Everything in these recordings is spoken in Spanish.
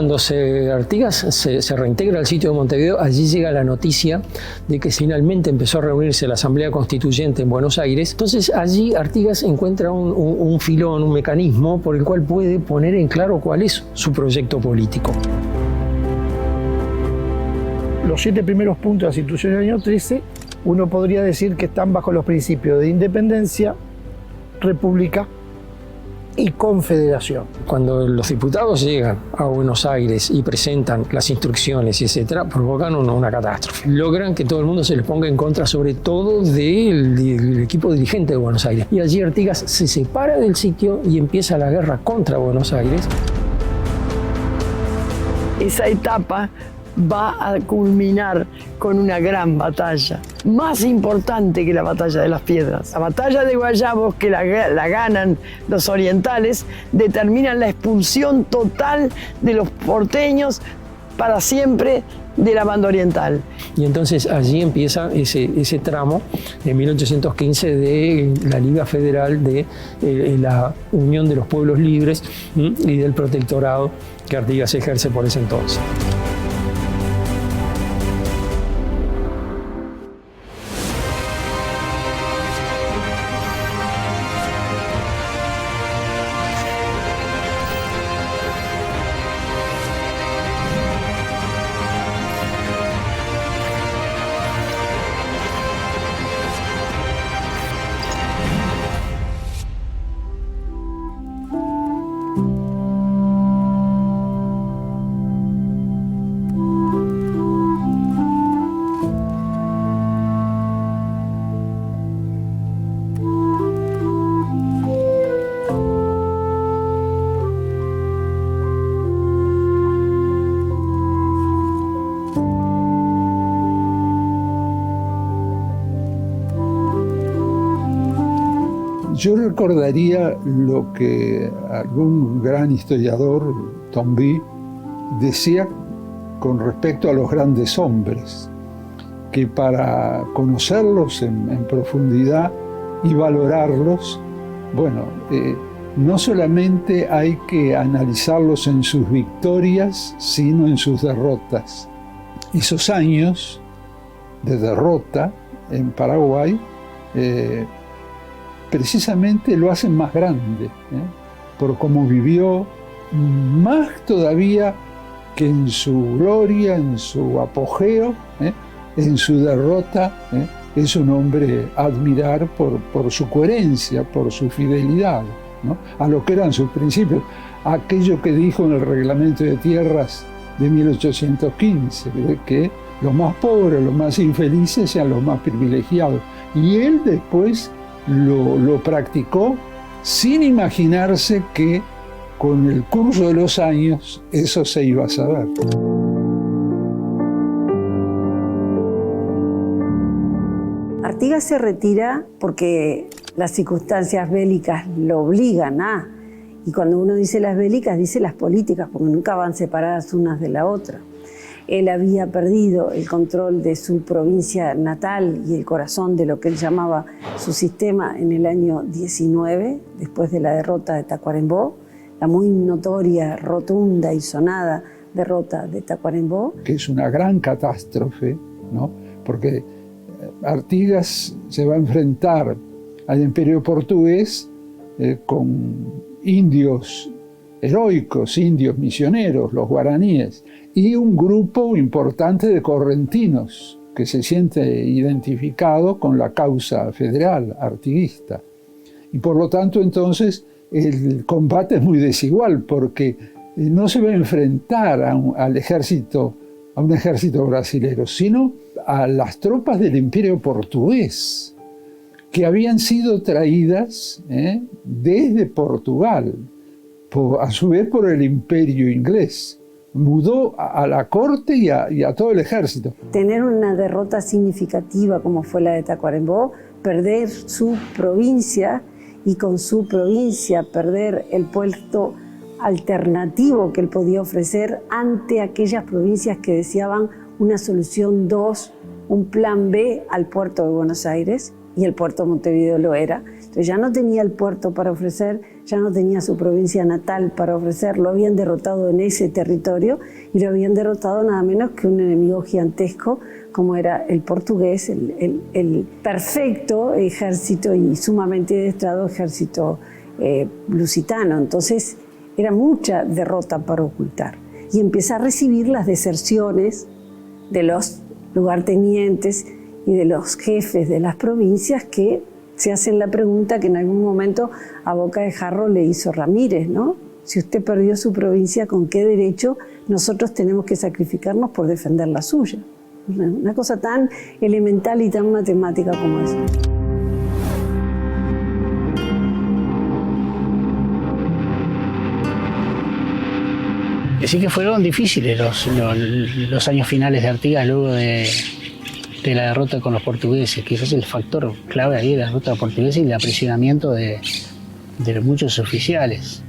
Cuando Artigas se reintegra al sitio de Montevideo, allí llega la noticia de que finalmente empezó a reunirse la Asamblea Constituyente en Buenos Aires. Entonces allí Artigas encuentra un filón, un mecanismo por el cual puede poner en claro cuál es su proyecto político. Los 7 primeros puntos de la Constitución del año 13, uno podría decir que están bajo los principios de independencia, república y confederación. Cuando los diputados llegan a Buenos Aires y presentan las instrucciones, etcétera, provocan una catástrofe. Logran que todo el mundo se les ponga en contra, sobre todo del equipo dirigente de Buenos Aires. Y allí Artigas se separa del sitio y empieza la guerra contra Buenos Aires. Esa etapa va a culminar con una gran batalla, más importante que la batalla de las piedras. La batalla de Guayabos, que la ganan los orientales, determinan la expulsión total de los porteños para siempre de la banda oriental. Y entonces allí empieza ese tramo de 1815 de la Liga Federal, de la Unión de los Pueblos Libres y del protectorado que Artigas ejerce por ese entonces. Yo recordaría lo que algún gran historiador, Tomby, decía con respecto a los grandes hombres, que para conocerlos en profundidad y valorarlos, bueno, no solamente hay que analizarlos en sus victorias, sino en sus derrotas. Esos años de derrota en Paraguay precisamente lo hacen más grande, por cómo vivió, más todavía que en su gloria, en su apogeo, en su derrota. Es un hombre a admirar por su coherencia, por su fidelidad, ¿no?, a lo que eran sus principios. Aquello que dijo en el Reglamento de Tierras de 1815, que los más pobres, los más infelices sean los más privilegiados. Y él después lo practicó sin imaginarse que con el curso de los años eso se iba a saber. Artigas se retira porque las circunstancias bélicas lo obligan a, y cuando uno dice las bélicas, dice las políticas, porque nunca van separadas unas de la otra. Él había perdido el control de su provincia natal y el corazón de lo que él llamaba su sistema en el año 19, después de la derrota de Tacuarembó, la muy notoria, rotunda y sonada derrota de Tacuarembó. Que es una gran catástrofe, ¿no?, porque Artigas se va a enfrentar al Imperio Portugués con indios heroicos, indios misioneros, los guaraníes, y un grupo importante de correntinos que se siente identificado con la causa federal artiguista. Y por lo tanto, entonces, el combate es muy desigual, porque no se va a enfrentar a un ejército brasilero, sino a las tropas del Imperio Portugués, que habían sido traídas desde Portugal, a su vez por el Imperio Inglés. Mudó a la corte y a todo el ejército. Tener una derrota significativa como fue la de Tacuarembó, perder su provincia y con su provincia perder el puesto alternativo que él podía ofrecer ante aquellas provincias que deseaban una solución 2, un plan B al puerto de Buenos Aires, y el puerto de Montevideo lo era. Entonces ya no tenía el puerto para ofrecer, ya no tenía su provincia natal para ofrecer, lo habían derrotado en ese territorio y lo habían derrotado nada menos que un enemigo gigantesco como era el portugués, el perfecto ejército y sumamente adiestrado ejército lusitano. Entonces era mucha derrota para ocultar. Y empieza a recibir las deserciones de los lugartenientes y de los jefes de las provincias que se hacen la pregunta que en algún momento a boca de jarro le hizo Ramírez, ¿no? Si usted perdió su provincia, ¿con qué derecho nosotros tenemos que sacrificarnos por defender la suya? Una cosa tan elemental y tan matemática como eso. Así que fueron difíciles los años finales de Artigas luego de la derrota con los portugueses. Quizás el factor clave ahí de la derrota portuguesa y el aprisionamiento de muchos oficiales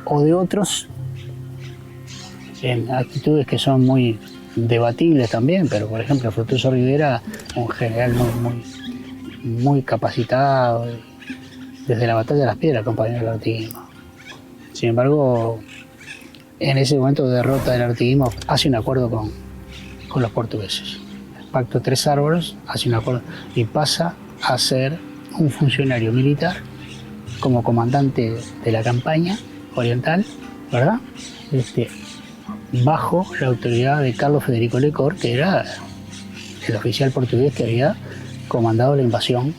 o de otros en actitudes que son muy debatibles también, pero por ejemplo Fructuoso Rivera, un general muy capacitado, desde la batalla de las Piedras acompañó al artiguismo. Sin embargo, en ese momento de derrota del artiguismo hace un acuerdo con los portugueses. El Pacto de Tres Árboles hace un acuerdo y pasa a ser un funcionario militar como comandante de la campaña oriental, ¿verdad? Bajo la autoridad de Carlos Federico Lecor, que era el oficial portugués que había comandado la invasión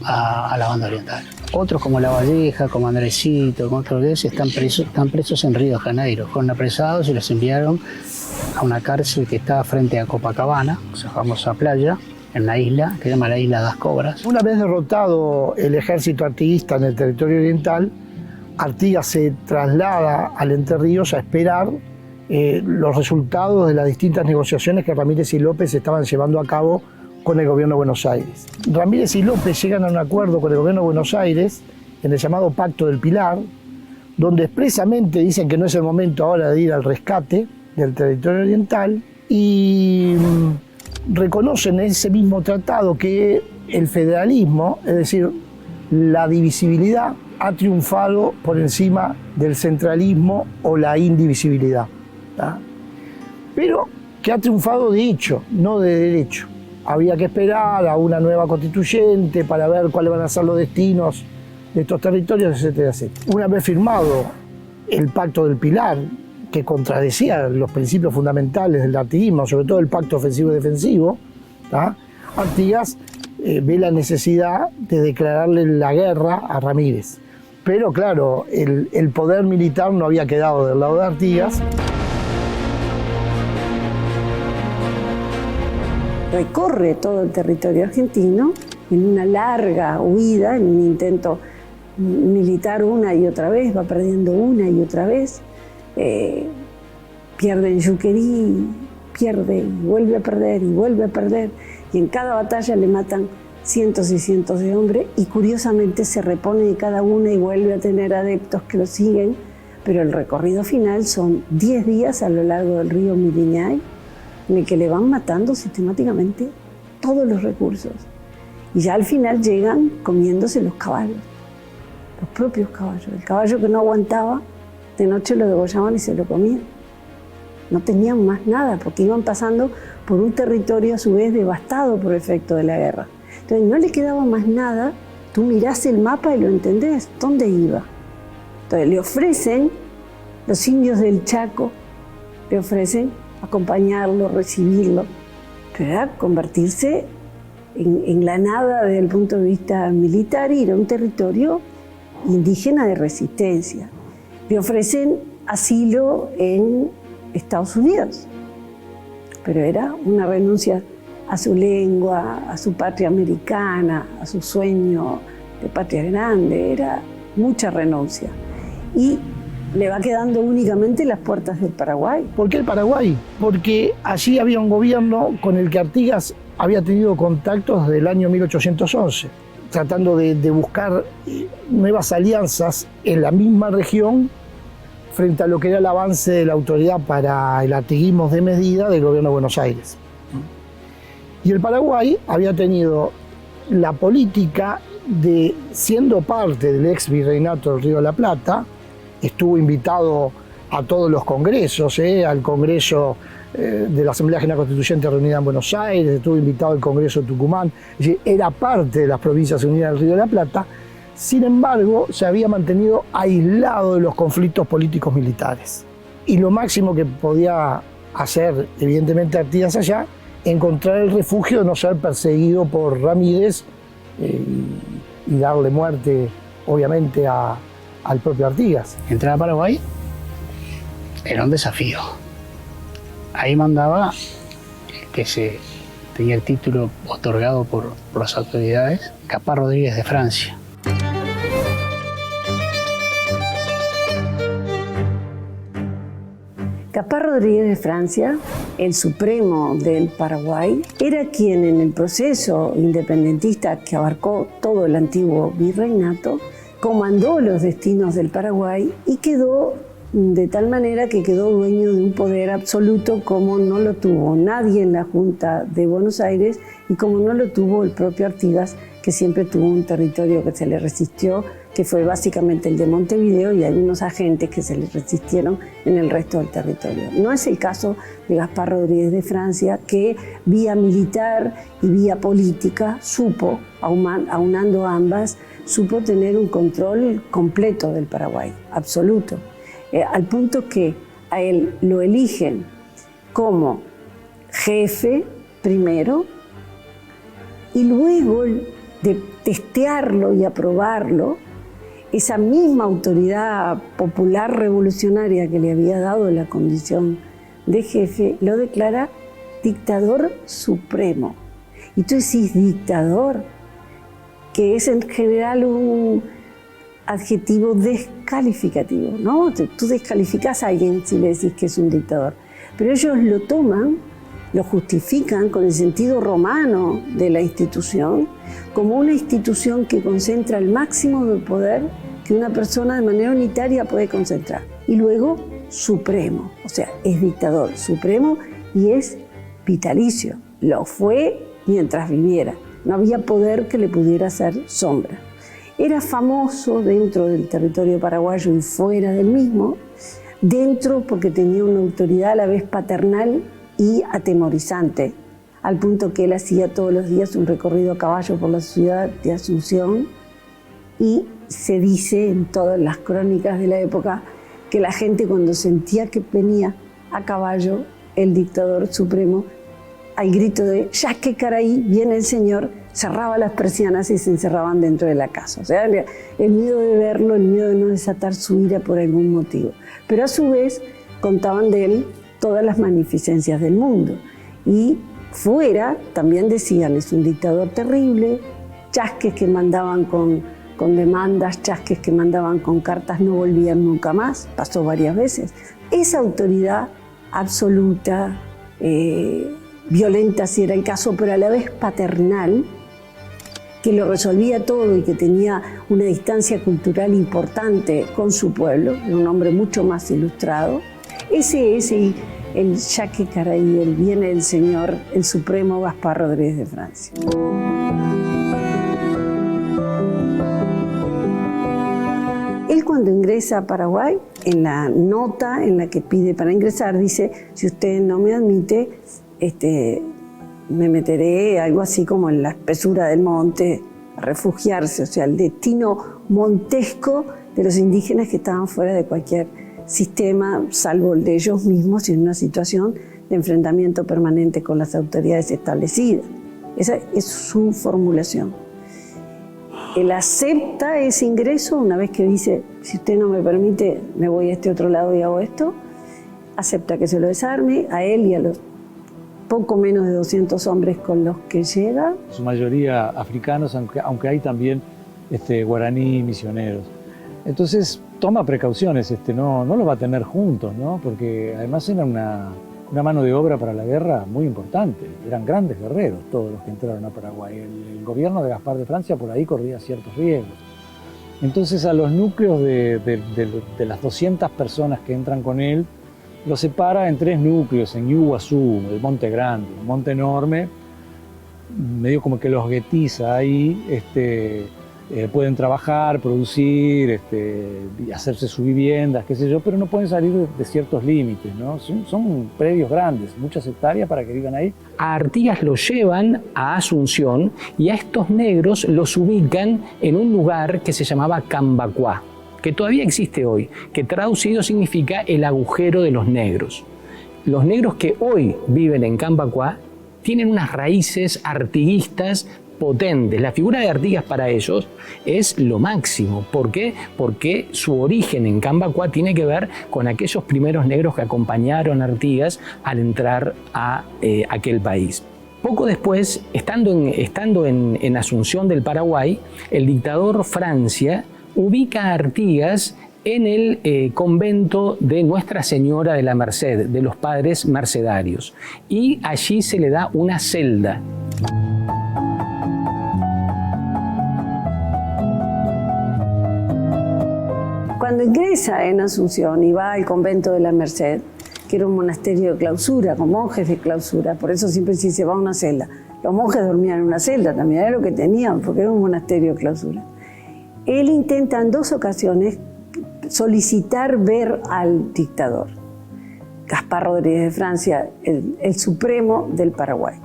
a la banda oriental. Otros como La Valleja, como Andresito, como otros están presos en Río de Janeiro. Fueron apresados y los enviaron a una cárcel que está frente a Copacabana, esa famosa playa, en una isla que se llama la Isla das Cobras. Una vez derrotado el ejército artiguista en el territorio oriental, Artigas se traslada al Entre Ríos a esperar los resultados de las distintas negociaciones que Ramírez y López estaban llevando a cabo con el gobierno de Buenos Aires. Ramírez y López llegan a un acuerdo con el gobierno de Buenos Aires en el llamado Pacto del Pilar, donde expresamente dicen que no es el momento ahora de ir al rescate del territorio oriental y reconocen en ese mismo tratado que el federalismo, es decir, la divisibilidad, ha triunfado por encima del centralismo o la indivisibilidad, ¿tá? Pero que ha triunfado de hecho, no de derecho. Había que esperar a una nueva constituyente para ver cuáles van a ser los destinos de estos territorios, etcétera, etcétera. Una vez firmado el Pacto del Pilar, que contradecía los principios fundamentales del artiguismo, sobre todo el pacto ofensivo y defensivo, ¿tá? Artigas ve la necesidad de declararle la guerra a Ramírez. Pero claro, el poder militar no había quedado del lado de Artigas. Recorre todo el territorio argentino en una larga huida, en un intento militar una y otra vez, va perdiendo una y otra vez, pierde en Yuquerí, pierde y vuelve a perder y vuelve a perder, y en cada batalla le matan cientos y cientos de hombres y curiosamente se repone de cada una y vuelve a tener adeptos que lo siguen, pero el recorrido final son 10 días a lo largo del río Miriñay, en el que le van matando sistemáticamente todos los recursos. Y ya al final llegan comiéndose los caballos, los propios caballos. El caballo que no aguantaba, de noche lo degollaban y se lo comían. No tenían más nada, porque iban pasando por un territorio a su vez devastado por efecto de la guerra. Entonces no le quedaba más nada, tú mirás el mapa y lo entendés, ¿dónde iba? Entonces le ofrecen, los indios del Chaco, le ofrecen acompañarlo, recibirlo, pero era convertirse en la nada desde el punto de vista militar y era un territorio indígena de resistencia. Le ofrecen asilo en Estados Unidos, pero era una renuncia a su lengua, a su patria americana, a su sueño de patria grande, era mucha renuncia. Y le va quedando únicamente las puertas del Paraguay. ¿Por qué el Paraguay? Porque allí había un gobierno con el que Artigas había tenido contactos desde el año 1811, tratando de buscar nuevas alianzas en la misma región frente a lo que era el avance de la autoridad para el artiguismo de medida del gobierno de Buenos Aires. Y el Paraguay había tenido la política de, siendo parte del ex virreinato del Río de la Plata, estuvo invitado a todos los congresos, al Congreso de la Asamblea General Constituyente reunida en Buenos Aires, estuvo invitado al Congreso de Tucumán, es decir, era parte de las Provincias Unidas del Río de la Plata. Sin embargo, se había mantenido aislado de los conflictos políticos militares. Y lo máximo que podía hacer, evidentemente, Artigas allá, encontrar el refugio de no ser perseguido por Ramírez y darle muerte, obviamente, al propio Artigas. Entrar a Paraguay era un desafío. Ahí mandaba que se tenía el título otorgado por las autoridades, Caspar Rodríguez de Francia. Caspar Rodríguez de Francia, el supremo del Paraguay, era quien en el proceso independentista que abarcó todo el antiguo virreinato, comandó los destinos del Paraguay y quedó de tal manera que quedó dueño de un poder absoluto como no lo tuvo nadie en la Junta de Buenos Aires y como no lo tuvo el propio Artigas, que siempre tuvo un territorio que se le resistió, que fue básicamente el de Montevideo, y algunos agentes que se le resistieron en el resto del territorio. No es el caso de Caspar Rodríguez de Francia, que vía militar y vía política supo, aunando ambas, supo tener un control completo del Paraguay, absoluto. Al punto que a él lo eligen como jefe primero, y luego de testearlo y aprobarlo, esa misma autoridad popular revolucionaria que le había dado la condición de jefe, lo declara dictador supremo. Y tú decís dictador, que es en general un adjetivo descalificativo, ¿no? Tú descalificás a alguien si le decís que es un dictador. Pero ellos lo toman, lo justifican con el sentido romano de la institución, como una institución que concentra el máximo del poder que una persona de manera unitaria puede concentrar. Y luego, supremo, o sea, es dictador supremo y es vitalicio. Lo fue mientras viviera. No había poder que le pudiera hacer sombra. Era famoso dentro del territorio paraguayo y fuera del mismo, dentro porque tenía una autoridad a la vez paternal y atemorizante, al punto que él hacía todos los días un recorrido a caballo por la ciudad de Asunción, y se dice en todas las crónicas de la época que la gente, cuando sentía que venía a caballo el dictador supremo, al grito de "Ya que caray, viene el señor", cerraba las persianas y se encerraban dentro de la casa. O sea, el miedo de verlo, el miedo de no desatar su ira por algún motivo. Pero a su vez contaban de él todas las magnificencias del mundo. Y fuera también decían, es un dictador terrible, chasques que mandaban con demandas, chasques que mandaban con cartas, no volvían nunca más, pasó varias veces. Esa autoridad absoluta, violenta si era el caso, pero a la vez paternal, que lo resolvía todo y que tenía una distancia cultural importante con su pueblo, era un hombre mucho más ilustrado. Ese es el "Ya que caray, el viene el señor", el supremo Caspar Rodríguez de Francia. Él, cuando ingresa a Paraguay, en la nota en la que pide para ingresar, dice: "Si usted no me admite, me meteré", algo así como en la espesura del monte, a refugiarse, o sea, el destino montesco de los indígenas que estaban fuera de cualquier sistema, salvo el de ellos mismos, y en una situación de enfrentamiento permanente con las autoridades establecidas. Esa es su formulación. Él acepta ese ingreso una vez que dice: "Si usted no me permite, me voy a este otro lado y hago esto". Acepta que se lo desarme a él y a los poco menos de 200 hombres con los que llega. Su mayoría africanos, aunque hay también guaraní misioneros. Entonces toma precauciones, no los va a tener juntos, ¿no? Porque además era una mano de obra para la guerra muy importante. Eran grandes guerreros todos los que entraron a Paraguay. El gobierno de Caspar de Francia por ahí corría ciertos riesgos. Entonces a los núcleos de las 200 personas que entran con él, los separa en 3 núcleos, en Iguazú, el Monte Grande, un monte enorme, medio como que los guetiza ahí, pueden trabajar, producir, y hacerse sus viviendas, qué sé yo, pero no pueden salir de ciertos límites, ¿no? Son predios grandes, muchas hectáreas para que vivan ahí. A Artigas los llevan a Asunción y a estos negros los ubican en un lugar que se llamaba Cambacuá, que todavía existe hoy, que traducido significa el agujero de los negros. Los negros que hoy viven en Cambacuá tienen unas raíces artiguistas potentes. La figura de Artigas para ellos es lo máximo. ¿Por qué? Porque su origen en Cambacuá tiene que ver con aquellos primeros negros que acompañaron a Artigas al entrar a aquel país. Poco después, estando en Asunción del Paraguay, el dictador Francia ubica a Artigas en el convento de Nuestra Señora de la Merced, de los padres mercedarios, y allí se le da una celda. Cuando ingresa en Asunción y va al convento de la Merced, que era un monasterio de clausura, con monjes de clausura, por eso siempre se va a una celda. Los monjes dormían en una celda, también era lo que tenían, porque era un monasterio de clausura. Él intenta en 2 ocasiones solicitar ver al dictador, Gaspar Rodríguez de Francia, el supremo del Paraguay.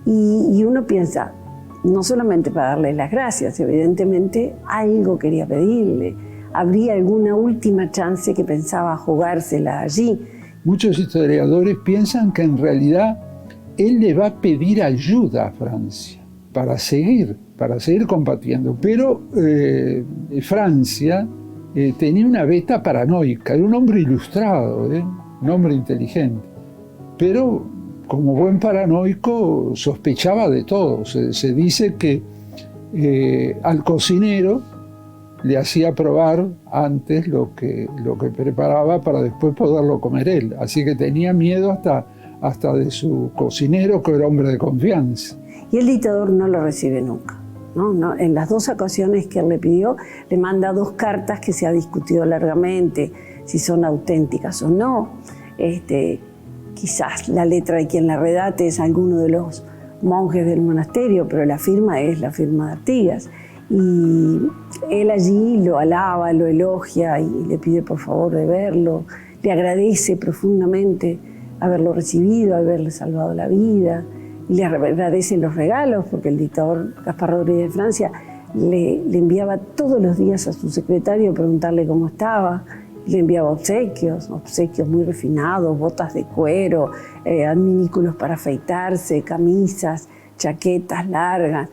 Y uno piensa, no solamente para darle las gracias, evidentemente algo quería pedirle, habría alguna última chance que pensaba jugársela allí. Muchos historiadores piensan que en realidad él le va a pedir ayuda a Francia para seguir combatiendo, pero Francia tenía una beta paranoica, era un hombre ilustrado, un hombre inteligente, pero como buen paranoico sospechaba de todo. Se dice que al cocinero le hacía probar antes lo que preparaba para después poderlo comer él. Así que tenía miedo hasta de su cocinero, que era hombre de confianza. Y el dictador no lo recibe nunca. No, en las 2 ocasiones que él le pidió, le manda 2 cartas que se ha discutido largamente, si son auténticas o no. Quizás la letra de quien la redacte es alguno de los monjes del monasterio, pero la firma es la firma de Artigas. Y él allí lo alaba, lo elogia y le pide por favor de verlo, le agradece profundamente haberlo recibido, haberle salvado la vida, y le agradece los regalos, porque el dictador Gaspar Rodríguez de Francia le enviaba todos los días a su secretario a preguntarle cómo estaba, le enviaba obsequios muy refinados, botas de cuero, adminículos para afeitarse, camisas, chaquetas largas,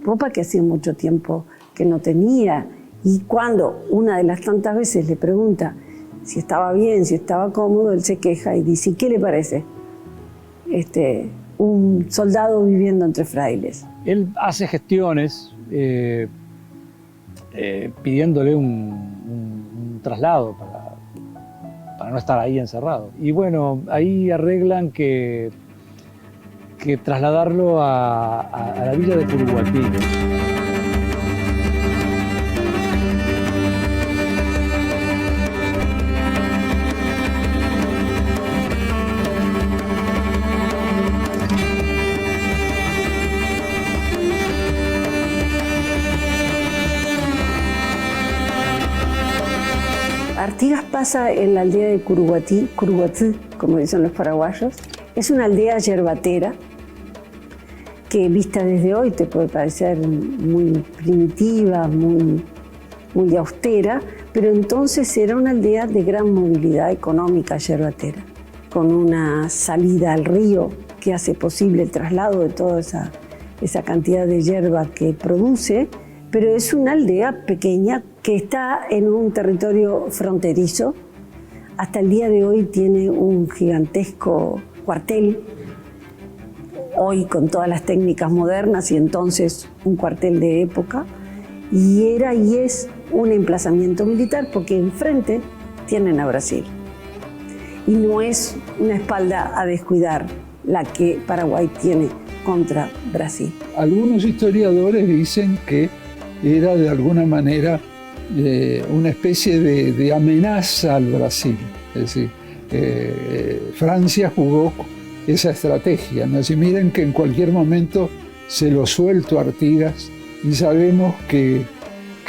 ropa que hacía mucho tiempo que no tenía. Y cuando una de las tantas veces le pregunta si estaba bien, si estaba cómodo, él se queja y dice, ¿qué le parece? Un soldado viviendo entre frailes. Él hace gestiones pidiéndole un traslado para no estar ahí encerrado. Y bueno, ahí arreglan que trasladarlo a la villa de Curuguatí. Artigas pasa en la aldea de Curuguatí, como dicen los paraguayos. Es una aldea yerbatera que vista desde hoy te puede parecer muy primitiva, muy austera, pero entonces era una aldea de gran movilidad económica yerbatera, con una salida al río que hace posible el traslado de toda esa cantidad de yerba que produce, pero es una aldea pequeña que está en un territorio fronterizo. Hasta el día de hoy tiene un gigantesco cuartel, hoy con todas las técnicas modernas y entonces un cuartel de época, y era y es un emplazamiento militar porque enfrente tienen a Brasil. Y no es una espalda a descuidar la que Paraguay tiene contra Brasil. Algunos historiadores dicen que era de alguna manera una especie de amenaza al Brasil. Es decir, Francia jugó esa estrategia, ¿no? Si miren que en cualquier momento se lo suelto a Artigas y sabemos que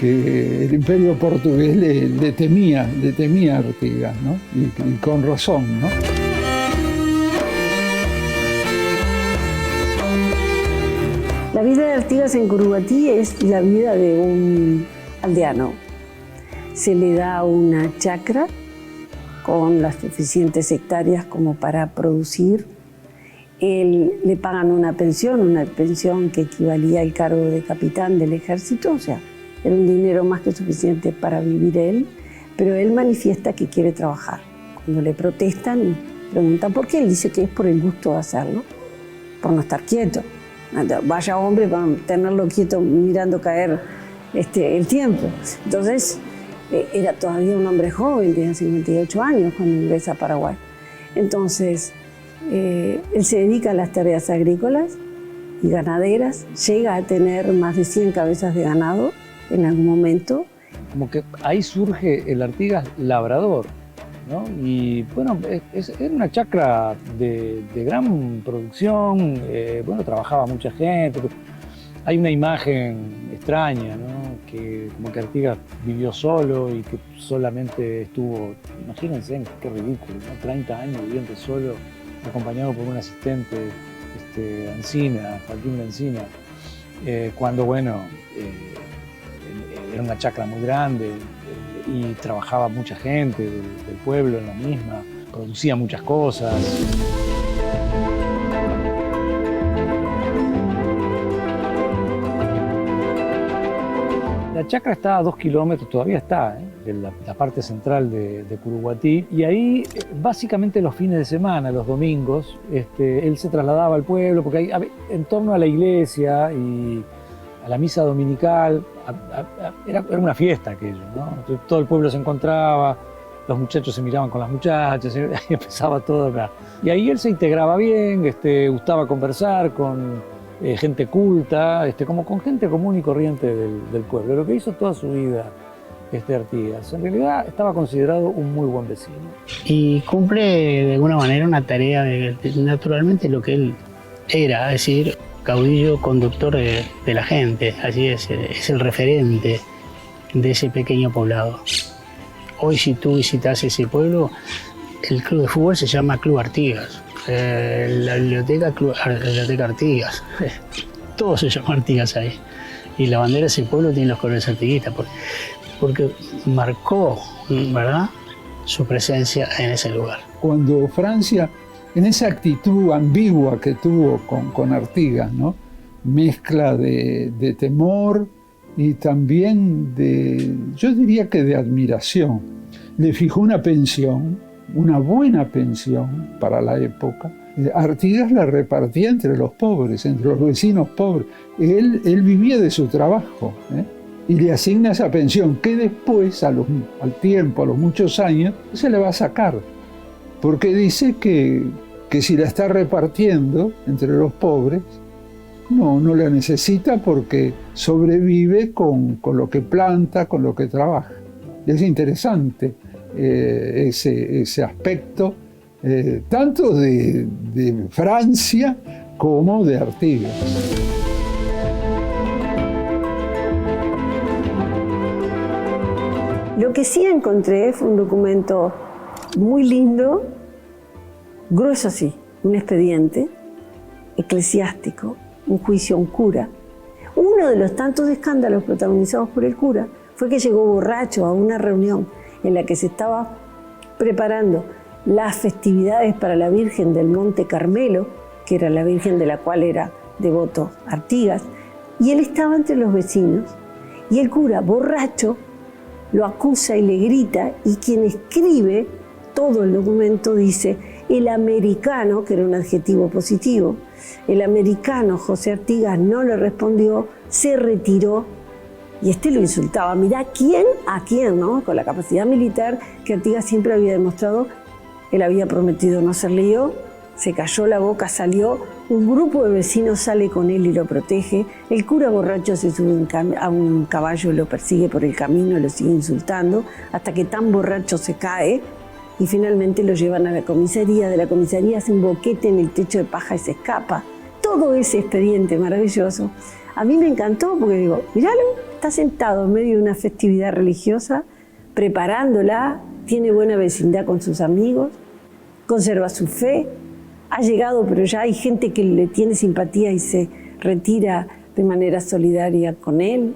el imperio portugués le temía a Artigas, ¿no? Y con razón, ¿no? La vida de Artigas en Curuguatí es la vida de un aldeano. Se le da una chacra con las suficientes hectáreas como para producir. Le pagan una pensión que equivalía al cargo de capitán del ejército, o sea, era un dinero más que suficiente para vivir él, pero él manifiesta que quiere trabajar. Cuando le protestan, preguntan por qué, él dice que es por el gusto de hacerlo, por no estar quieto. Vaya hombre para tenerlo quieto mirando caer el tiempo. Entonces, era todavía un hombre joven, tenía 58 años cuando ingresa a Paraguay. Entonces, él se dedica a las tareas agrícolas y ganaderas, llega a tener más de 100 cabezas de ganado en algún momento. Como que ahí surge el Artigas labrador, ¿no? Y bueno, era una chacra de gran producción, bueno, trabajaba mucha gente. Hay una imagen extraña, ¿no? Que como que Artigas vivió solo y que solamente estuvo, imagínense qué ridículo, ¿no? 30 años viviendo solo, acompañado por un asistente, Encina, Joaquín de Encina, cuando, bueno, era una chacra muy grande y trabajaba mucha gente del pueblo en la misma, producía muchas cosas. La chacra está a 2 kilómetros, todavía está, de la parte central de Curuguatí, y ahí básicamente los fines de semana, los domingos, él se trasladaba al pueblo, porque ahí, en torno a la iglesia y a la misa dominical, era una fiesta aquello, ¿no? Entonces, todo el pueblo se encontraba, los muchachos se miraban con las muchachas, y ahí empezaba todo acá. Y ahí él se integraba bien, gustaba conversar con gente culta, como con gente común y corriente del pueblo. Lo que hizo toda su vida Artigas, en realidad estaba considerado un muy buen vecino. Y cumple de alguna manera una tarea de naturalmente lo que él era, es decir, caudillo conductor de la gente, así es el referente de ese pequeño poblado. Hoy si tú visitas ese pueblo, el club de fútbol se llama Club Artigas, la biblioteca Artigas, todo se llama Artigas ahí. Y la bandera de ese pueblo tiene los colores artiguistas, porque marcó, ¿verdad?, su presencia en ese lugar. Cuando Francia, en esa actitud ambigua que tuvo con Artigas, ¿no?, mezcla de temor y también yo diría que de admiración, le fijó una pensión, una buena pensión para la época. Artigas la repartía entre los pobres, entre los vecinos pobres. Él vivía de su trabajo, y le asigna esa pensión que después, al tiempo, a los muchos años, se le va a sacar. Porque dice que si la está repartiendo entre los pobres, no la necesita porque sobrevive con lo que planta, con lo que trabaja. Y es interesante ese aspecto, tanto de Francia como de Artigas. Lo que sí encontré fue un documento muy lindo, grueso así, un expediente eclesiástico, un juicio a un cura. Uno de los tantos escándalos protagonizados por el cura fue que llegó borracho a una reunión en la que se estaba preparando las festividades para la Virgen del Monte Carmelo, que era la Virgen de la cual era devoto Artigas, y él estaba entre los vecinos, y el cura, borracho, lo acusa y le grita, y quien escribe todo el documento dice: el americano, que era un adjetivo positivo, el americano José Artigas no le respondió, se retiró, y lo insultaba. Mirá a quién, ¿no? Con la capacidad militar que Artigas siempre había demostrado. Él había prometido no ser lío, se cayó la boca, salió, un grupo de vecinos sale con él y lo protege, el cura borracho se sube a un caballo y lo persigue por el camino y lo sigue insultando, hasta que tan borracho se cae y finalmente lo llevan a la comisaría. De la comisaría hace un boquete en el techo de paja y se escapa. todo ese expediente maravilloso, a mí me encantó porque digo, míralo, está sentado en medio de una festividad religiosa, preparándola, tiene buena vecindad con sus amigos, conserva su fe, ha llegado, pero ya hay gente que le tiene simpatía y se retira de manera solidaria con él.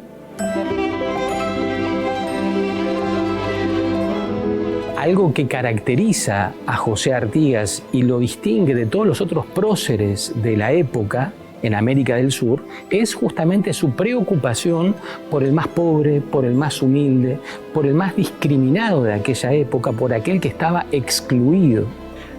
Algo que caracteriza a José Artigas y lo distingue de todos los otros próceres de la época en América del Sur es justamente su preocupación por el más pobre, por el más humilde, por el más discriminado de aquella época, por aquel que estaba excluido.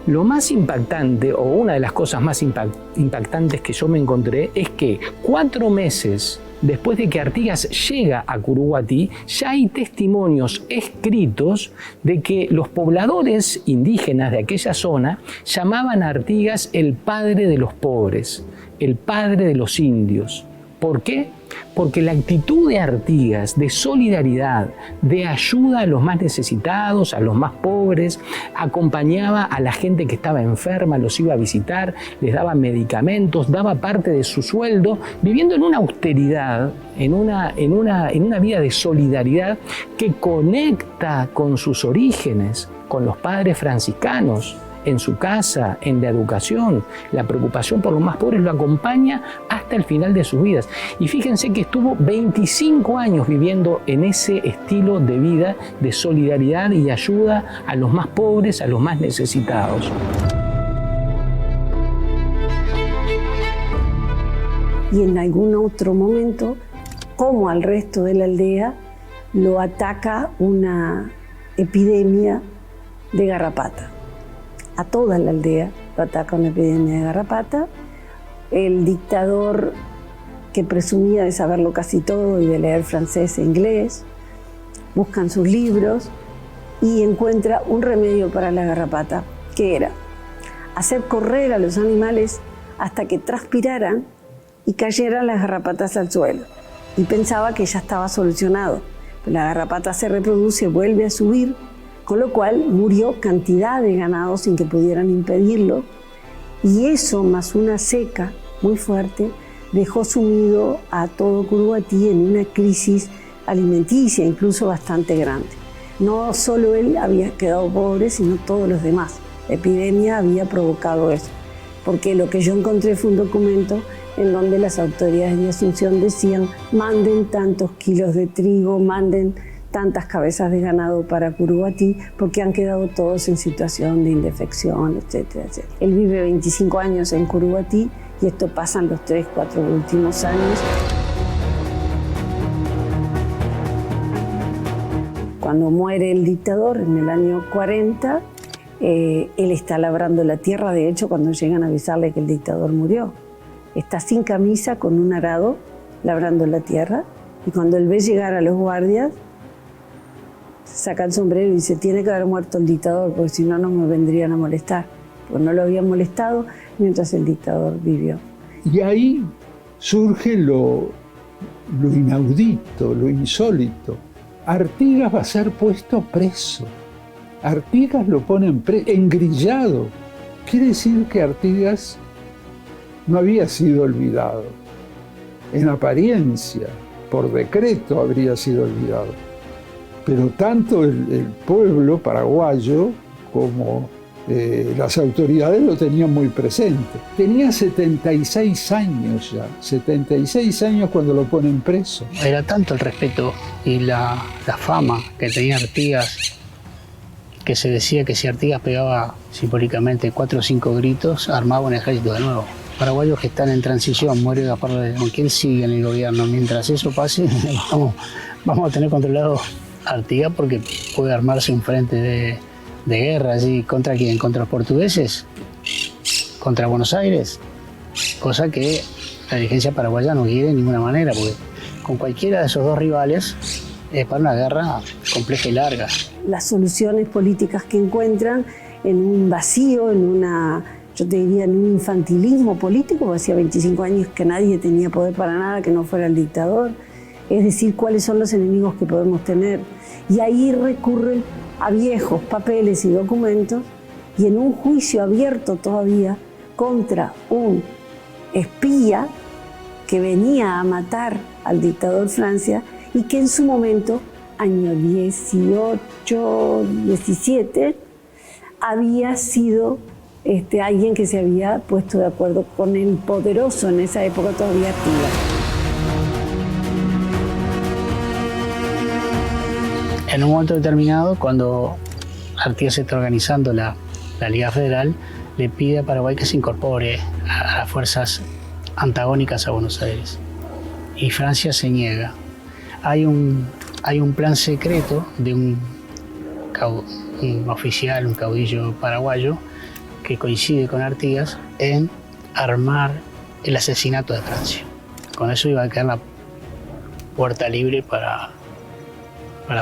Lo más impactante, o una de las cosas más impactantes que yo me encontré, es que 4 meses después de que Artigas llega a Curuguatí, ya hay testimonios escritos de que los pobladores indígenas de aquella zona llamaban a Artigas el padre de los pobres, el padre de los indios. ¿Por qué? Porque la actitud de Artigas de solidaridad, de ayuda a los más necesitados, a los más pobres, acompañaba a la gente que estaba enferma, los iba a visitar, les daba medicamentos, daba parte de su sueldo, viviendo en una austeridad, en una vida de solidaridad que conecta con sus orígenes, con los padres franciscanos. En su casa, en la educación, la preocupación por los más pobres lo acompaña hasta el final de sus vidas. Y fíjense que estuvo 25 años viviendo en ese estilo de vida de solidaridad y ayuda a los más pobres, a los más necesitados. Y en algún otro momento, como al resto de la aldea, lo ataca una epidemia de garrapata. A toda la aldea lo ataca una epidemia de garrapata. El dictador, que presumía de saberlo casi todo y de leer francés e inglés, busca en sus libros y encuentra un remedio para la garrapata, que era hacer correr a los animales hasta que transpiraran y cayeran las garrapatas al suelo. Y pensaba que ya estaba solucionado. Pero la garrapata se reproduce, vuelve a subir, con lo cual murió cantidad de ganado sin que pudieran impedirlo. Y eso, más una seca muy fuerte, dejó sumido a todo Curuguatí en una crisis alimenticia, incluso bastante grande. No solo él había quedado pobre, sino todos los demás. La epidemia había provocado eso, porque lo que yo encontré fue un documento en donde las autoridades de Asunción decían: manden tantos kilos de trigo, manden tantas cabezas de ganado para Curuguatí, porque han quedado todos en situación de indefección, etcétera, etcétera. Él vive 25 años en Curuguatí y esto pasa en los 3, 4 últimos años. Cuando muere el dictador en el año 40, él está labrando la tierra. De hecho, cuando llegan a avisarle que el dictador murió, está sin camisa, con un arado, labrando la tierra, y cuando él ve llegar a los guardias, saca el sombrero y dice: tiene que haber muerto el dictador, porque si no, no me vendrían a molestar. Pues no lo habían molestado mientras el dictador vivió. Y ahí surge lo inaudito, lo insólito. Artigas va a ser puesto preso. Artigas lo ponen engrillado. Quiere decir que Artigas no había sido olvidado. En apariencia, por decreto, habría sido olvidado. Pero tanto el pueblo paraguayo como las autoridades lo tenían muy presente. Tenía 76 años ya, 76 años cuando lo ponen preso. Era tanto el respeto y la fama que tenía Artigas, que se decía que si Artigas pegaba simbólicamente 4 o 5 gritos, armaba un ejército de nuevo. Paraguayos que están en transición, muere Gaspar de León, ¿quién sigue en el gobierno? Mientras eso pase, vamos a tener controlado Artigas, porque puede armarse un frente de guerra allí. ¿Contra quién? ¿Contra los portugueses? ¿Contra Buenos Aires? Cosa que la dirigencia paraguaya no quiere de ninguna manera, porque con cualquiera de esos dos rivales es para una guerra compleja y larga. Las soluciones políticas que encuentran en un vacío, yo te diría, en un infantilismo político, porque hacía 25 años que nadie tenía poder para nada que no fuera el dictador. Es decir, cuáles son los enemigos que podemos tener. Y ahí recurren a viejos papeles y documentos, y en un juicio abierto todavía contra un espía que venía a matar al dictador Francia y que en su momento, año 18, 17, había sido alguien que se había puesto de acuerdo con el poderoso en esa época todavía Artigas. En un momento determinado, cuando Artigas se está organizando la Liga Federal, le pide a Paraguay que se incorpore a las fuerzas antagónicas a Buenos Aires. Y Francia se niega. Hay un plan secreto de un oficial, un caudillo paraguayo, que coincide con Artigas en armar el asesinato de Francia. Con eso iba a quedar la puerta libre para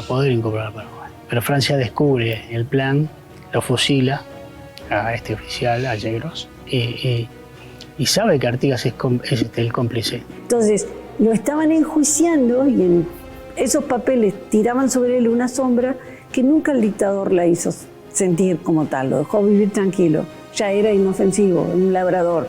poder incorporar a Paraguay. Pero Francia descubre el plan, lo fusila a este oficial, a Yegros, y sabe que Artigas es el cómplice. Entonces, lo estaban enjuiciando y en esos papeles tiraban sobre él una sombra que nunca el dictador la hizo sentir como tal, lo dejó vivir tranquilo. Ya era inofensivo, un labrador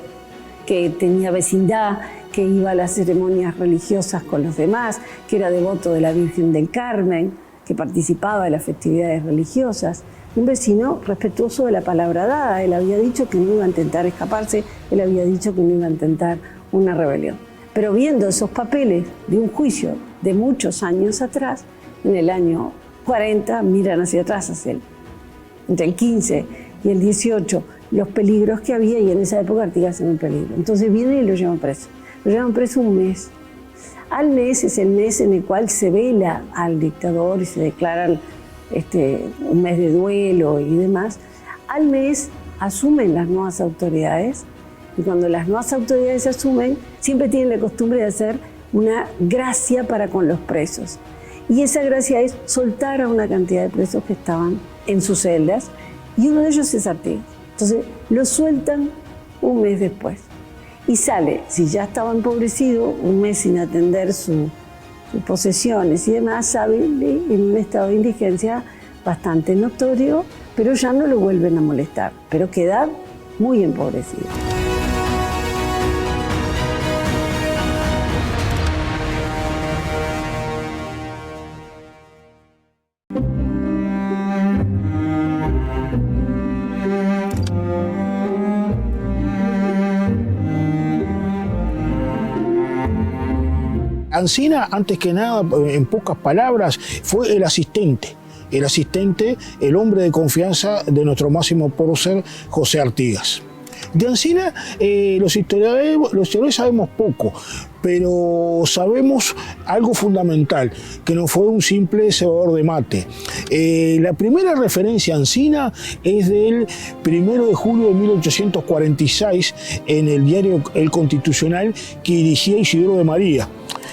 que tenía vecindad, que iba a las ceremonias religiosas con los demás, que era devoto de la Virgen del Carmen, que participaba de las festividades religiosas. Un vecino respetuoso de la palabra dada. Él había dicho que no iba a intentar escaparse, él había dicho que no iba a intentar una rebelión. Pero viendo esos papeles de un juicio de muchos años atrás, en el año 40, miran hacia atrás, entre el 15 y el 18, los peligros que había, y en esa época Artigas era un peligro. Entonces vienen y lo llevan preso. Lo llevan preso un mes. Al mes es el mes en el cual se vela al dictador y se declaran un mes de duelo y demás. Al mes asumen las nuevas autoridades, y cuando las nuevas autoridades asumen, siempre tienen la costumbre de hacer una gracia para con los presos. Y esa gracia es soltar a una cantidad de presos que estaban en sus celdas, y uno de ellos es Artigas. Entonces lo sueltan un mes después. Y sale, si ya estaba empobrecido, un mes sin atender sus posesiones y demás, sale en un estado de indigencia bastante notorio, pero ya no lo vuelven a molestar, pero queda muy empobrecido. Ancina, antes que nada, en pocas palabras, fue el asistente, el hombre de confianza de nuestro máximo prócer, José Artigas. De Ancina, los historiadores sabemos poco, pero sabemos algo fundamental, que no fue un simple cebador de mate. La primera referencia a Ancina es del 1 de julio de 1846 en el diario El Constitucional, que dirigía Isidoro de María.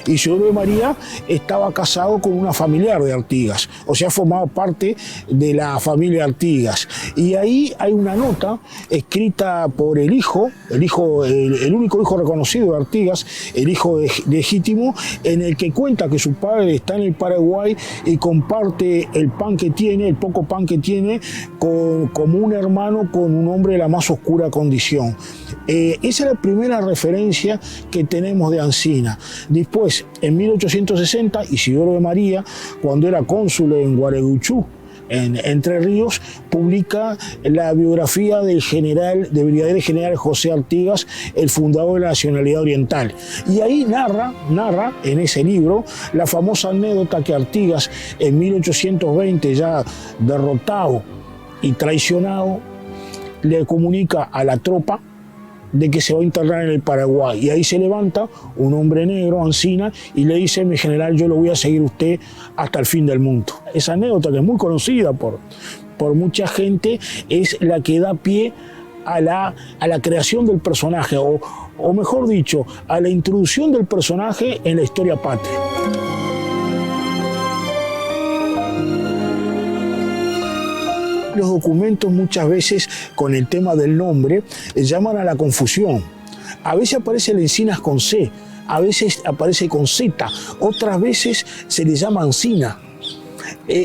Isidoro de María estaba casado con una familiar de Artigas, o sea, formaba parte de la familia Artigas. Y ahí hay una nota escrita por el único hijo reconocido de Artigas, el hijo legítimo, en el que cuenta que su padre está en el Paraguay y comparte el pan que tiene, el poco pan que tiene, como un hermano con un hombre de la más oscura condición. Esa es la primera referencia que tenemos de Ancina. Después, en 1860, Isidoro de María, cuando era cónsul en Gualeguaychú, en Entre Ríos, publica la biografía del brigadier general José Artigas, el fundador de la Nacionalidad Oriental. Y ahí narra en ese libro la famosa anécdota que Artigas, en 1820, ya derrotado y traicionado, le comunica a la tropa de que se va a internar en el Paraguay. Y ahí se levanta un hombre negro, Ancina, y le dice: mi general, yo lo voy a seguir a usted hasta el fin del mundo. Esa anécdota, que es muy conocida por mucha gente, es la que da pie a la creación del personaje, o mejor dicho, a la introducción del personaje en la historia patria. Los documentos muchas veces con el tema del nombre llaman a la confusión. A veces aparece el Encinas con C, a veces aparece con Z, otras veces se le llama Ancina.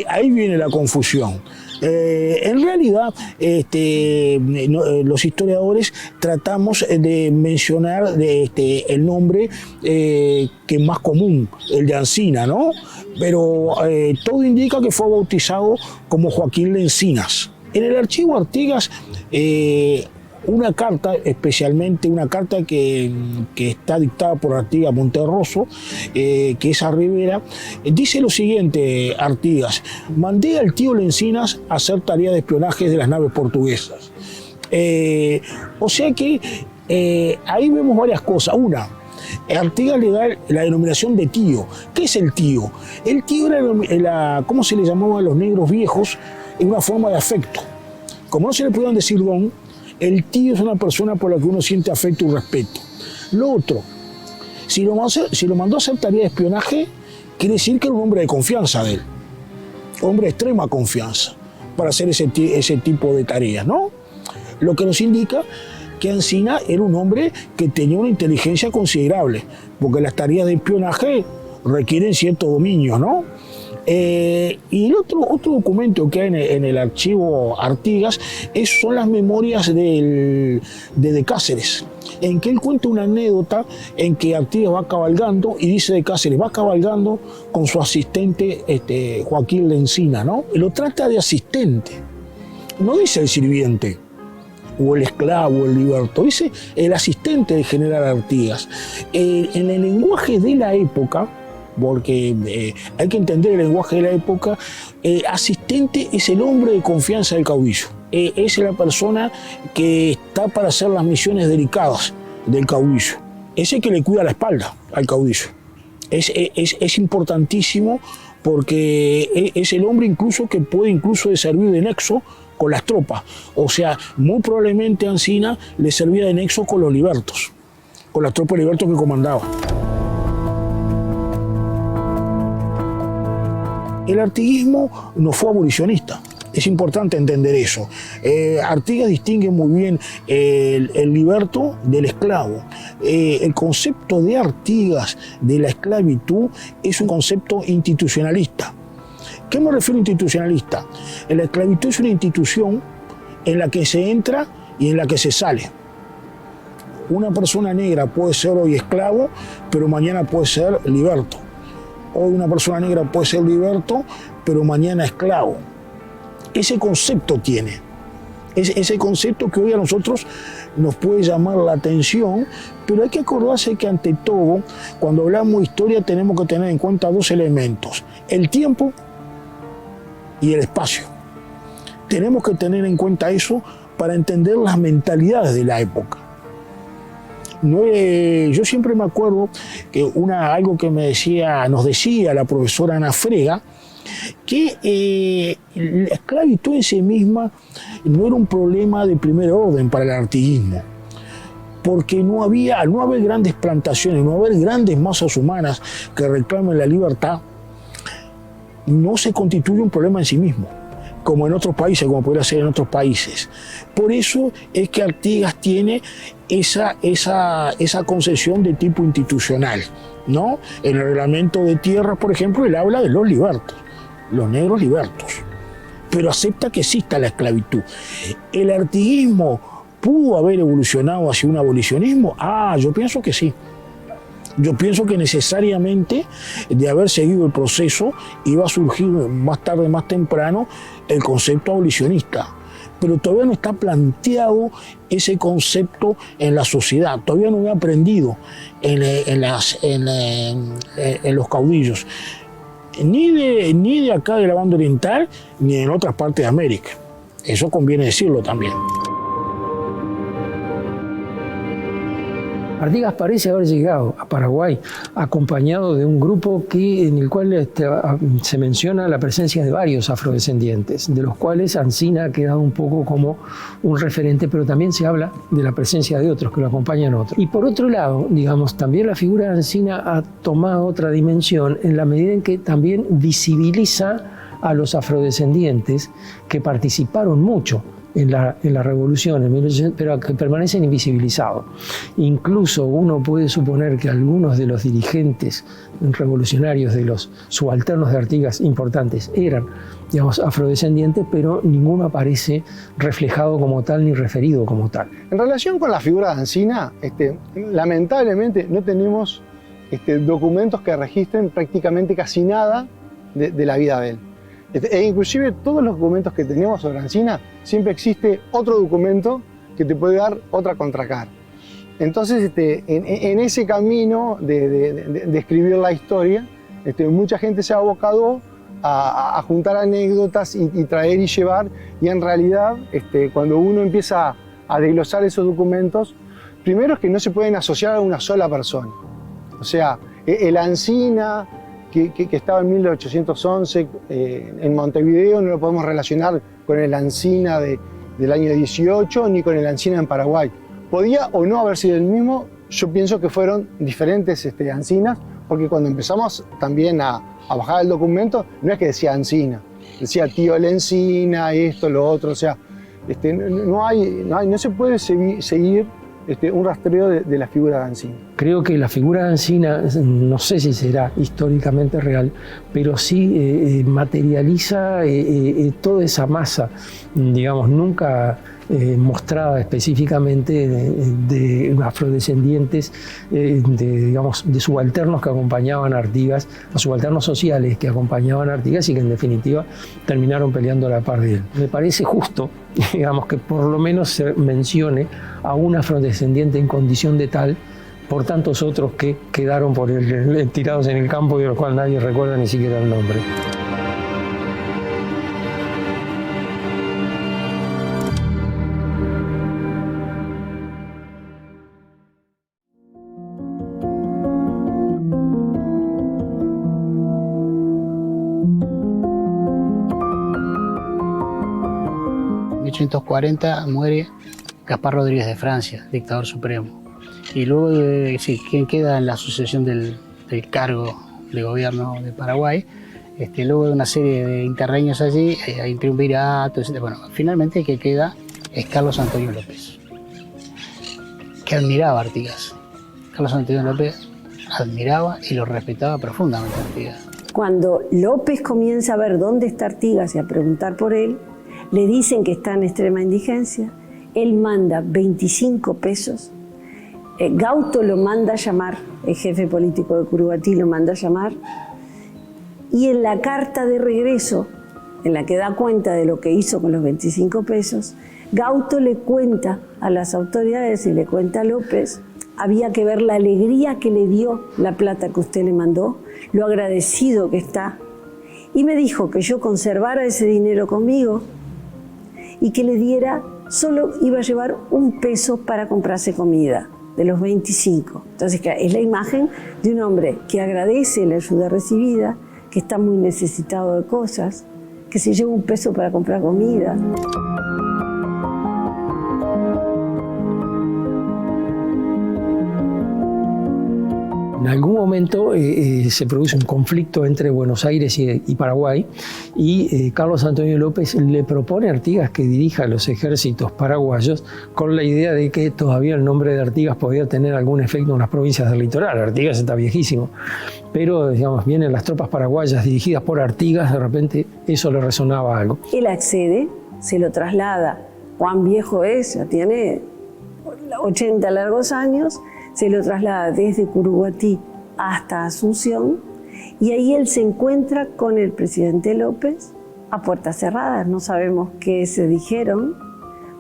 Ahí viene la confusión. En realidad, los historiadores tratamos de mencionar el nombre que es más común, el de Ancina, ¿no? Pero todo indica que fue bautizado como Joaquín Lencinas. En el archivo Artigas, una carta, especialmente una carta que está dictada por Artigas Monterroso, que es a Rivera, dice lo siguiente: Artigas: mandé al tío Lencinas a hacer tarea de espionaje de las naves portuguesas. O sea que ahí vemos varias cosas. Una, Artigas le da la denominación de tío. ¿Qué es el tío? El tío era ¿cómo se le llamaba a los negros viejos? En una forma de afecto. Como no se le podían decir don, el tío es una persona por la que uno siente afecto y respeto. Lo otro, si lo mandó a hacer tarea de espionaje, quiere decir que era un hombre de confianza de él. Hombre de extrema confianza para hacer ese tipo de tareas, ¿no? Lo que nos indica que Ancina era un hombre que tenía una inteligencia considerable, porque las tareas de espionaje requieren cierto dominio, ¿no? Y el otro documento que hay en el archivo Artigas son las memorias de Cáceres, en que él cuenta una anécdota en que Artigas va cabalgando y dice de Cáceres: va cabalgando con su asistente Joaquín Lencinas, ¿no? Y lo trata de asistente, no dice el sirviente o el esclavo, el liberto, dice el asistente del general Artigas. En el lenguaje de la época, porque hay que entender el lenguaje de la época, asistente es el hombre de confianza del caudillo. Es la persona que está para hacer las misiones delicadas del caudillo. Es el que le cuida la espalda al caudillo. Es importantísimo porque es el hombre incluso que puede incluso servir de nexo con las tropas. O sea, muy probablemente Ancina le servía de nexo con los libertos, con las tropas de libertos que comandaba. El artiguismo no fue abolicionista. Es importante entender eso. Artigas distingue muy bien el liberto del esclavo. El concepto de Artigas de la esclavitud es un concepto institucionalista. ¿Qué me refiero a institucionalista? La esclavitud es una institución en la que se entra y en la que se sale. Una persona negra puede ser hoy esclavo, pero mañana puede ser liberto. Hoy una persona negra puede ser liberto, pero mañana esclavo. Ese concepto tiene. Ese concepto que hoy a nosotros nos puede llamar la atención, pero hay que acordarse que ante todo, cuando hablamos de historia, tenemos que tener en cuenta dos elementos: el tiempo y el espacio. Tenemos que tener en cuenta eso para entender las mentalidades de la época. Yo siempre me acuerdo que algo que nos decía la profesora Ana Frega, que la esclavitud en sí misma no era un problema de primer orden para el artiguismo, porque al no haber grandes plantaciones, no haber grandes masas humanas que reclamen la libertad, no se constituye un problema en sí mismo, como en otros países, como podría ser en otros países. Por eso es que Artigas tiene esa concesión de tipo institucional, ¿no? En el reglamento de tierras, por ejemplo, él habla de los libertos, los negros libertos, pero acepta que exista la esclavitud. ¿El artiguismo pudo haber evolucionado hacia un abolicionismo? Yo pienso que sí. Yo pienso que necesariamente, de haber seguido el proceso, iba a surgir más tarde, más temprano, el concepto abolicionista. Pero todavía no está planteado ese concepto en la sociedad, todavía no he aprendido en los caudillos, ni de acá de la banda oriental, ni en otras partes de América. Eso conviene decirlo también. Artigas parece haber llegado a Paraguay acompañado de un grupo en el cual se menciona la presencia de varios afrodescendientes, de los cuales Ancina ha quedado un poco como un referente, pero también se habla de la presencia de otros, que lo acompañan otros. Y por otro lado, digamos, también la figura de Ancina ha tomado otra dimensión en la medida en que también visibiliza a los afrodescendientes que participaron mucho en la revolución, en 1800, pero que permanecen invisibilizados. Incluso uno puede suponer que algunos de los dirigentes revolucionarios de los subalternos de Artigas importantes eran, digamos, afrodescendientes, pero ninguno aparece reflejado como tal ni referido como tal. En relación con la figura de Ancina, lamentablemente no tenemos documentos que registren prácticamente casi nada de la vida de él. E inclusive todos los documentos que tenemos sobre Ancina, siempre existe otro documento que te puede dar otra contracara. Entonces, en ese camino de escribir la historia, mucha gente se ha abocado a juntar anécdotas y traer y llevar, y en realidad, cuando uno empieza a desglosar esos documentos, primero es que no se pueden asociar a una sola persona. O sea, el Ancina que estaba en 1811 en Montevideo no lo podemos relacionar con el Ancina del año 18 ni con el Ancina en Paraguay. ¿Podía o no haber sido el mismo? Yo pienso que fueron diferentes Ancinas, porque cuando empezamos también a bajar el documento, no es que decía Ancina, decía tío Lencina, esto, lo otro, o sea, no se puede seguir un rastreo de la figura de Ancina. Creo que la figura de Ancina, no sé si será históricamente real, pero sí materializa toda esa masa, digamos, nunca mostrada específicamente de afrodescendientes, digamos, de subalternos que acompañaban a Artigas, a subalternos sociales que acompañaban a Artigas y que en definitiva terminaron peleando a la par de él. Me parece justo, digamos, que por lo menos se mencione a un afrodescendiente en condición de tal por tantos otros que quedaron tirados en el campo y de los cuales nadie recuerda ni siquiera el nombre. En 1840 muere Gaspar Rodríguez de Francia, dictador supremo. Y luego, ¿quién queda en la sucesión del cargo de gobierno de Paraguay? Luego de una serie de interreños allí, hay un triunvirato, etc. Bueno, finalmente el que queda es Carlos Antonio López, que admiraba a Artigas. Carlos Antonio López admiraba y lo respetaba profundamente a Artigas. Cuando López comienza a ver dónde está Artigas y a preguntar por él, le dicen que está en extrema indigencia. Él manda 25 pesos. Gauto lo manda a llamar, el jefe político de Curuguatí lo manda a llamar. Y en la carta de regreso, en la que da cuenta de lo que hizo con los 25 pesos, Gauto le cuenta a las autoridades y le cuenta a López, había que ver la alegría que le dio la plata que usted le mandó, lo agradecido que está. Y me dijo que yo conservara ese dinero conmigo y que le diera, solo iba a llevar 1 peso para comprarse comida, de los 25. Entonces, es la imagen de un hombre que agradece la ayuda recibida, que está muy necesitado de cosas, que se lleva 1 peso para comprar comida. En algún momento se produce un conflicto entre Buenos Aires y Paraguay y Carlos Antonio López le propone a Artigas que dirija los ejércitos paraguayos con la idea de que todavía el nombre de Artigas podía tener algún efecto en las provincias del litoral. Artigas está viejísimo, pero digamos, vienen las tropas paraguayas dirigidas por Artigas, de repente eso le resonaba algo. Él accede, se lo traslada. Juan Viejo ya tiene 80 largos años, se lo traslada desde Curuguatí hasta Asunción y ahí él se encuentra con el presidente López a puertas cerradas. No sabemos qué se dijeron,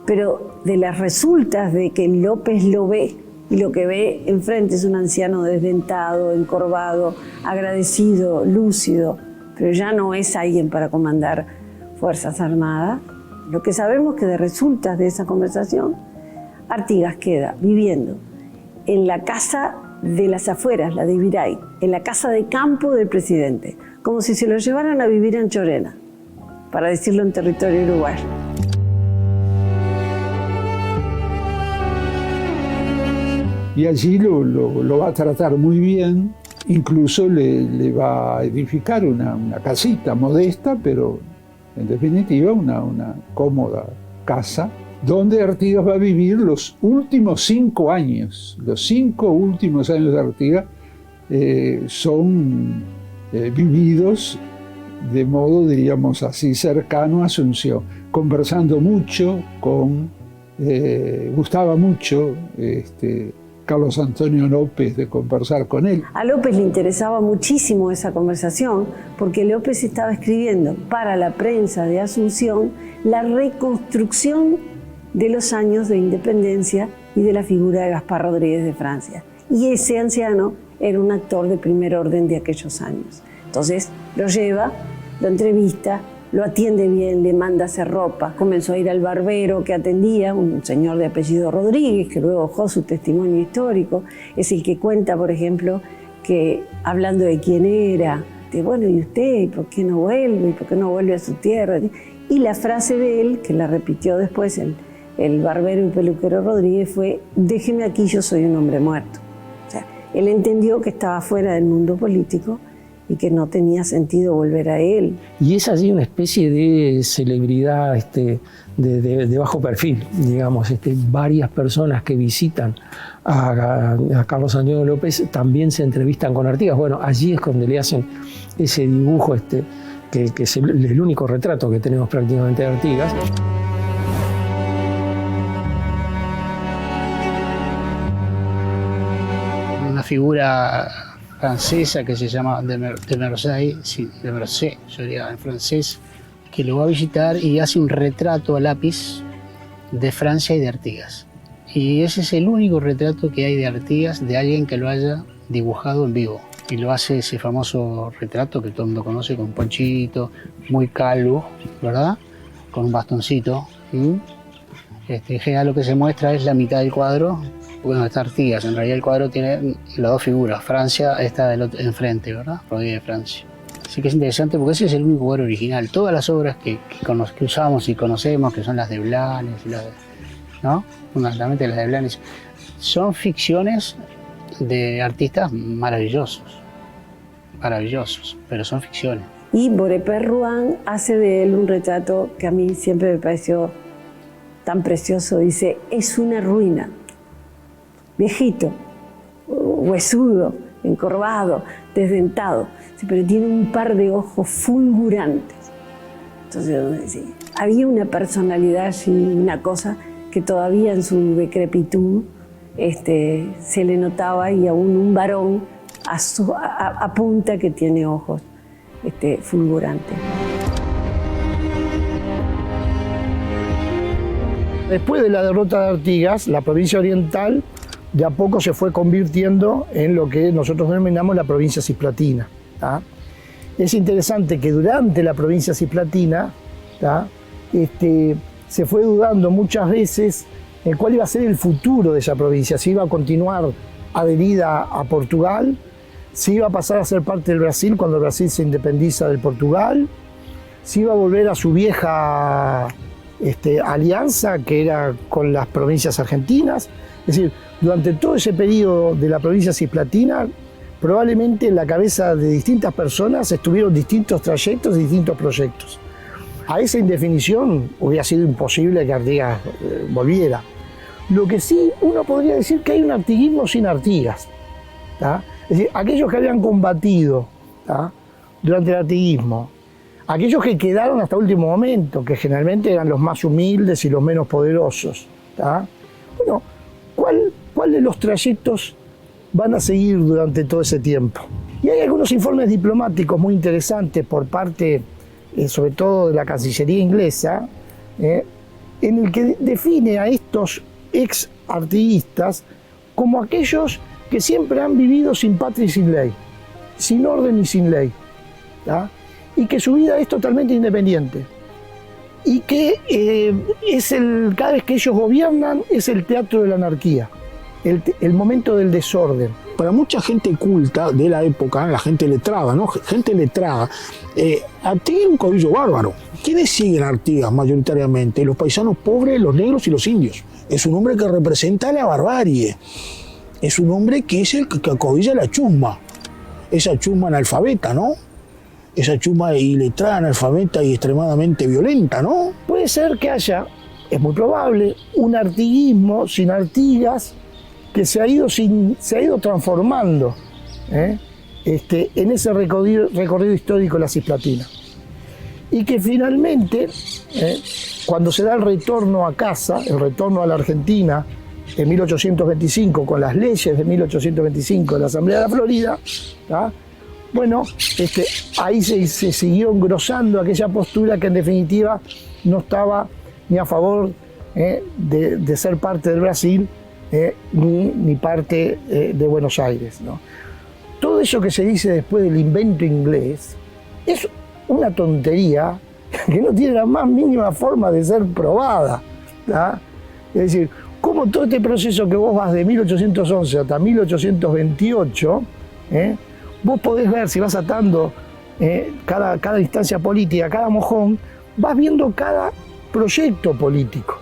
pero de las resultas de que López lo ve y lo que ve enfrente es un anciano desdentado, encorvado, agradecido, lúcido, pero ya no es alguien para comandar Fuerzas Armadas. Lo que sabemos que de resultas de esa conversación, Artigas queda viviendo en la casa de las afueras, la de Ibiray, en la casa de campo del presidente, como si se lo llevaran a vivir en Chorena, para decirlo en territorio uruguayo. Y allí lo va a tratar muy bien, incluso le va a edificar una casita modesta, pero en definitiva una cómoda casa, donde Artigas va a vivir los últimos 5 años. Los 5 últimos años de Artigas son vividos de modo, diríamos así, cercano a Asunción, conversando mucho gustaba mucho Carlos Antonio López de conversar con él. A López le interesaba muchísimo esa conversación porque López estaba escribiendo para la prensa de Asunción la reconstrucción de los años de independencia y de la figura de Gaspar Rodríguez de Francia. Y ese anciano era un actor de primer orden de aquellos años. Entonces lo lleva, lo entrevista, lo atiende bien, le manda a hacer ropa. Comenzó a ir al barbero que atendía, un señor de apellido Rodríguez, que luego dejó su testimonio histórico. Es el que cuenta, por ejemplo, que hablando de quién era, de bueno, ¿y usted? ¿Y por qué no vuelve? ¿Y por qué no vuelve a su tierra? Y la frase de él, que la repitió después el barbero y peluquero Rodríguez, fue: déjeme aquí, yo soy un hombre muerto. O sea, él entendió que estaba fuera del mundo político y que no tenía sentido volver a él. Y es allí una especie de celebridad de bajo perfil, digamos. Varias personas que visitan a Carlos Antonio López también se entrevistan con Artigas. Bueno, allí es donde le hacen ese dibujo que es el único retrato que tenemos prácticamente de Artigas. Una figura francesa que se llama de Mercey, yo diría en francés, que lo va a visitar y hace un retrato a lápiz de Francia y de Artigas. Y ese es el único retrato que hay de Artigas de alguien que lo haya dibujado en vivo. Y lo hace ese famoso retrato que todo el mundo conoce, con un ponchito, muy calvo, ¿verdad? Con un bastoncito. En general lo que se muestra es la mitad del cuadro. Bueno, está Artigas, en realidad el cuadro tiene las dos figuras. Francia está enfrente, ¿verdad? Rodríguez de Francia. Así que es interesante porque ese es el único cuadro original. Todas las obras que usamos y conocemos, que son las de Blanes, ¿no? Fundamentalmente las de Blanes, son ficciones de artistas maravillosos, pero son ficciones. Y Beaurepaire-Rouen hace de él un retrato que a mí siempre me pareció tan precioso. Dice: es una ruina. Viejito, huesudo, encorvado, desdentado, pero tiene un par de ojos fulgurantes. Entonces, sí, había una personalidad allí, una cosa que todavía en su decrepitud se le notaba, y aún un varón apunta que tiene ojos fulgurantes. Después de la derrota de Artigas, la provincia oriental de a poco se fue convirtiendo en lo que nosotros denominamos la provincia cisplatina. Es interesante que durante la provincia cisplatina se fue dudando muchas veces en cuál iba a ser el futuro de esa provincia, si iba a continuar adherida a Portugal, si iba a pasar a ser parte del Brasil cuando el Brasil se independiza del Portugal, si iba a volver a su vieja alianza que era con las provincias argentinas. Es decir, durante todo ese periodo de la provincia cisplatina, probablemente en la cabeza de distintas personas estuvieron distintos trayectos y distintos proyectos. A esa indefinición hubiera sido imposible que Artigas volviera. Lo que sí, uno podría decir que hay un artiguismo sin Artigas. Es decir, aquellos que habían combatido durante el artiguismo, aquellos que quedaron hasta último momento, que generalmente eran los más humildes y los menos poderosos. Bueno, ¿cuál de los trayectos van a seguir durante todo ese tiempo? Y hay algunos informes diplomáticos muy interesantes por parte, sobre todo de la Cancillería inglesa, en el que define a estos ex-artiguistas como aquellos que siempre han vivido sin patria y sin ley, sin orden y sin ley, y que su vida es totalmente independiente, y que cada vez que ellos gobiernan es el teatro de la anarquía, el momento del desorden. Para mucha gente culta de la época, la gente letrada, ¿no? Gente letrada, Artigas era un caudillo bárbaro. ¿Quiénes siguen a Artigas mayoritariamente? Los paisanos pobres, los negros y los indios. Es un hombre que representa la barbarie. Es un hombre que es el que acobilla la chusma. Esa chusma analfabeta, ¿no? Esa chusma iletrada, analfabeta y extremadamente violenta, ¿no? Puede ser que haya es muy probable, un artiguismo sin Artigas que se ha ido transformando en ese recorrido histórico de la Cisplatina. Y que finalmente, cuando se da el retorno a casa, el retorno a la Argentina en 1825, con las leyes de 1825 de la Asamblea de la Florida, bueno, ahí se siguió engrosando aquella postura que en definitiva no estaba ni a favor de ser parte del Brasil, ni parte de Buenos Aires, ¿no? Todo eso que se dice después del invento inglés es una tontería que no tiene la más mínima forma de ser probada, ¿tá? Es decir, como todo este proceso que vos vas de 1811 hasta 1828, vos podés ver, si vas atando cada instancia política, cada mojón, vas viendo cada proyecto político,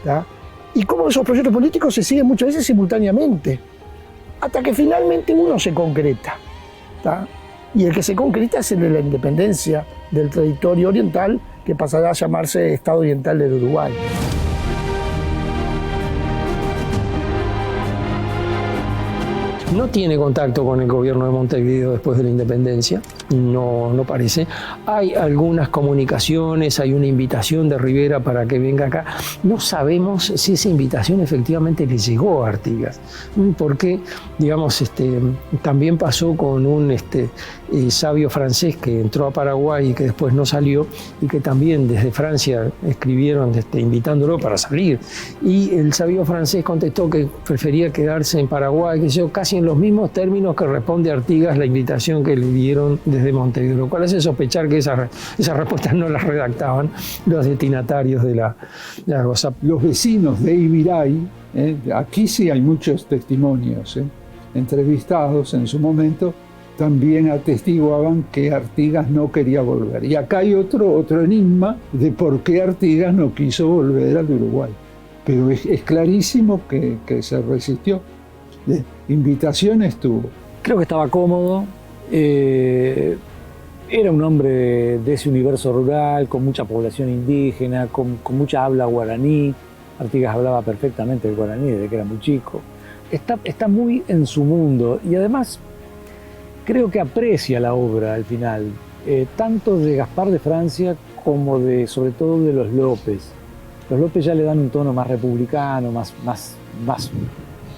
¿tá? Y cómo esos proyectos políticos se siguen muchas veces simultáneamente, hasta que finalmente uno se concreta, ¿tá? Y el que se concreta es el de la independencia del territorio oriental, que pasará a llamarse Estado Oriental del Uruguay. No tiene contacto con el gobierno de Montevideo después de la independencia, no parece. Hay algunas comunicaciones, hay una invitación de Rivera para que venga acá. No sabemos si esa invitación efectivamente le llegó a Artigas, porque, digamos, también pasó con un sabio francés que entró a Paraguay y que después no salió, y que también desde Francia escribieron invitándolo para salir. Y el sabio francés contestó que prefería quedarse en Paraguay, que yo, casi en los mismos términos que responde Artigas la invitación que le dieron desde Montevideo, lo cual hace sospechar que esas respuestas no las redactaban los destinatarios de la cosa. Los vecinos de Ibiray, aquí sí hay muchos testimonios, entrevistados en su momento, también atestiguaban que Artigas no quería volver. Y acá hay otro enigma de por qué Artigas no quiso volver al Uruguay. Pero es clarísimo que se resistió. Invitaciones tuvo. Creo que estaba cómodo. Era un hombre de ese universo rural, con mucha población indígena, con mucha habla guaraní. Artigas hablaba perfectamente el guaraní desde que era muy chico. Está muy en su mundo y además creo que aprecia la obra al final, tanto de Gaspar de Francia como sobre todo de los López. Los López ya le dan un tono más republicano, más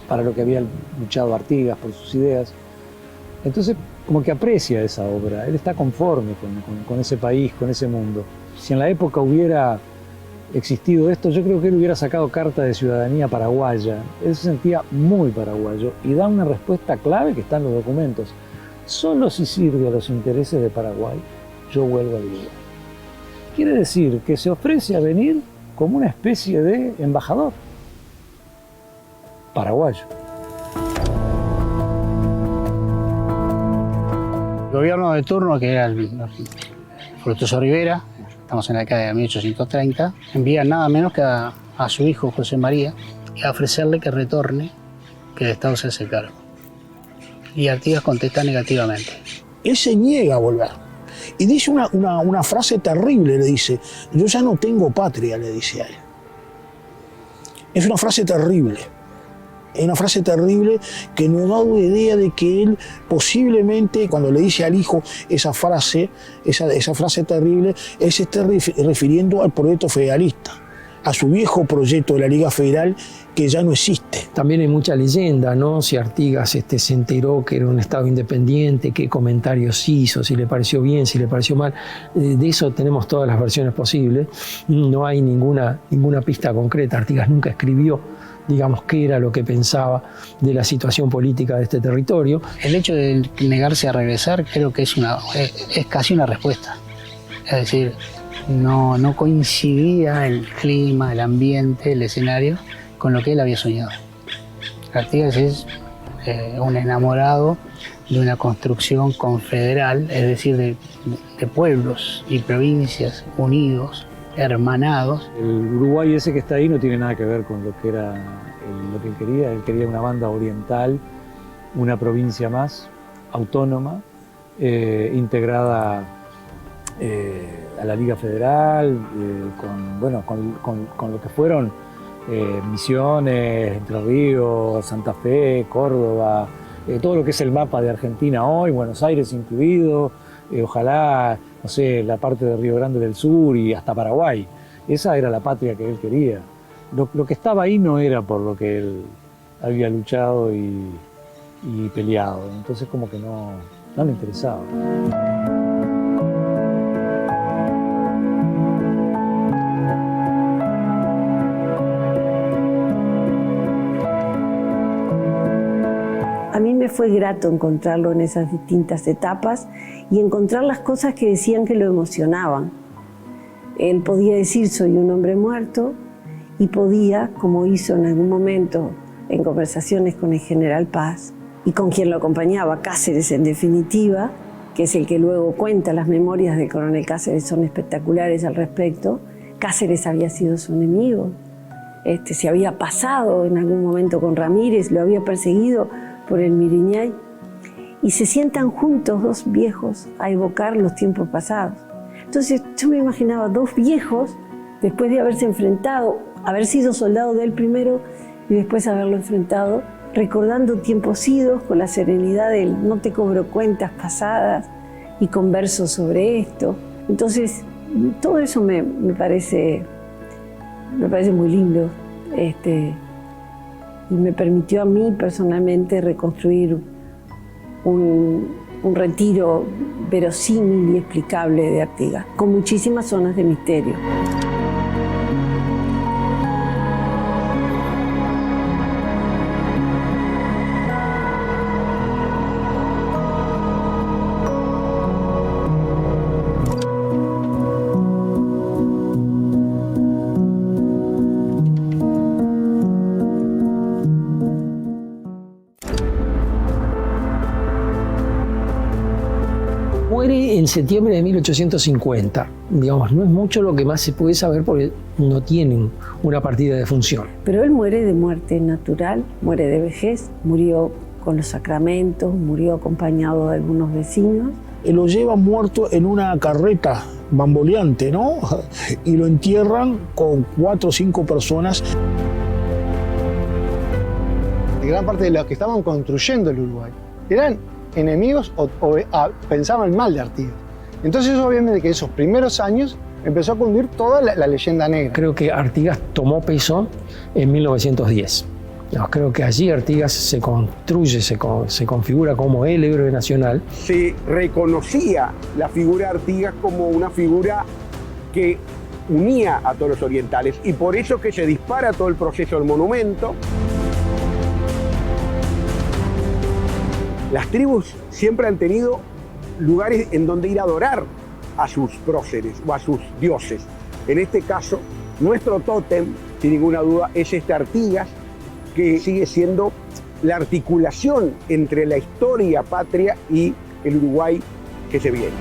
para lo que había luchado Artigas por sus ideas. Entonces, como que aprecia esa obra, él está conforme con ese país, con ese mundo. Si en la época hubiera existido esto, yo creo que él hubiera sacado carta de ciudadanía paraguaya. Él se sentía muy paraguayo y da una respuesta clave que está en los documentos. Solo si sirve a los intereses de Paraguay, yo vuelvo al Uruguay. Quiere decir que se ofrece a venir como una especie de embajador paraguayo. El gobierno de turno, que era el Fructuoso Rivera, estamos en la década de 1830, envía nada menos que a su hijo José María a ofrecerle que retorne, que el Estado se hace cargo. Y Artigas contesta negativamente. Él se niega a volver. Y dice una frase terrible, le dice, yo ya no tengo patria, le dice a él. Es una frase terrible. Es una frase terrible que nos da una idea de que él posiblemente, cuando le dice al hijo esa frase terrible, él se está refiriendo al proyecto federalista, a su viejo proyecto de la Liga Federal que ya no existe. También hay mucha leyenda, ¿no? Si Artigas se enteró que era un Estado independiente, qué comentarios hizo, si le pareció bien, si le pareció mal. De eso tenemos todas las versiones posibles. No hay ninguna pista concreta. Artigas nunca escribió, digamos, qué era lo que pensaba de la situación política de este territorio. El hecho de negarse a regresar creo que es casi una respuesta. Es decir, no coincidía el clima, el ambiente, el escenario con lo que él había soñado. Artigas es un enamorado de una construcción confederal, es decir, de pueblos y provincias unidos, hermanados. El Uruguay ese que está ahí no tiene nada que ver con lo que era lo que él quería. Él quería una banda oriental, una provincia más autónoma, integrada a la Liga Federal, con lo que fueron Misiones, Entre Ríos, Santa Fe, Córdoba, todo lo que es el mapa de Argentina hoy, Buenos Aires incluido, ojalá, no sé, la parte de Río Grande del Sur y hasta Paraguay. Esa era la patria que él quería. Lo que estaba ahí no era por lo que él había luchado y peleado, entonces como que no le interesaba. A mí me fue grato encontrarlo en esas distintas etapas y encontrar las cosas que decían que lo emocionaban. Él podía decir soy un hombre muerto y podía, como hizo en algún momento en conversaciones con el general Paz y con quien lo acompañaba, Cáceres en definitiva, que es el que luego cuenta las memorias del coronel Cáceres, son espectaculares al respecto. Cáceres había sido su enemigo, se había pasado en algún momento con Ramírez, lo había perseguido por el Miriñay, y se sientan juntos dos viejos a evocar los tiempos pasados. Entonces yo me imaginaba dos viejos, después de haberse enfrentado, haber sido soldado de él primero y después haberlo enfrentado, recordando tiempos idos con la serenidad del no te cobro cuentas pasadas y converso sobre esto. Entonces todo eso me parece muy lindo. Y me permitió a mí personalmente reconstruir un retiro verosímil y explicable de Artigas, con muchísimas zonas de misterio. Muere en septiembre de 1850. Digamos, no es mucho lo que más se puede saber porque no tienen una partida de función. Pero él muere de muerte natural, muere de vejez, murió con los sacramentos, murió acompañado de algunos vecinos. Lo llevan muerto en una carreta bamboleante, ¿no? Y lo entierran con 4 o 5 personas. Gran parte de los que estaban construyendo el Uruguay eran enemigos o pensaban mal de Artigas. Entonces obviamente que esos primeros años empezó a cundir toda la leyenda negra. Creo que Artigas tomó peso en 1910. Creo que allí Artigas se construye, se configura como el héroe nacional. Se reconocía la figura de Artigas como una figura que unía a todos los orientales y por eso que se dispara todo el proceso del monumento. Las tribus siempre han tenido lugares en donde ir a adorar a sus próceres o a sus dioses. En este caso, nuestro tótem, sin ninguna duda, es este Artigas, que sigue siendo la articulación entre la historia patria y el Uruguay que se viene.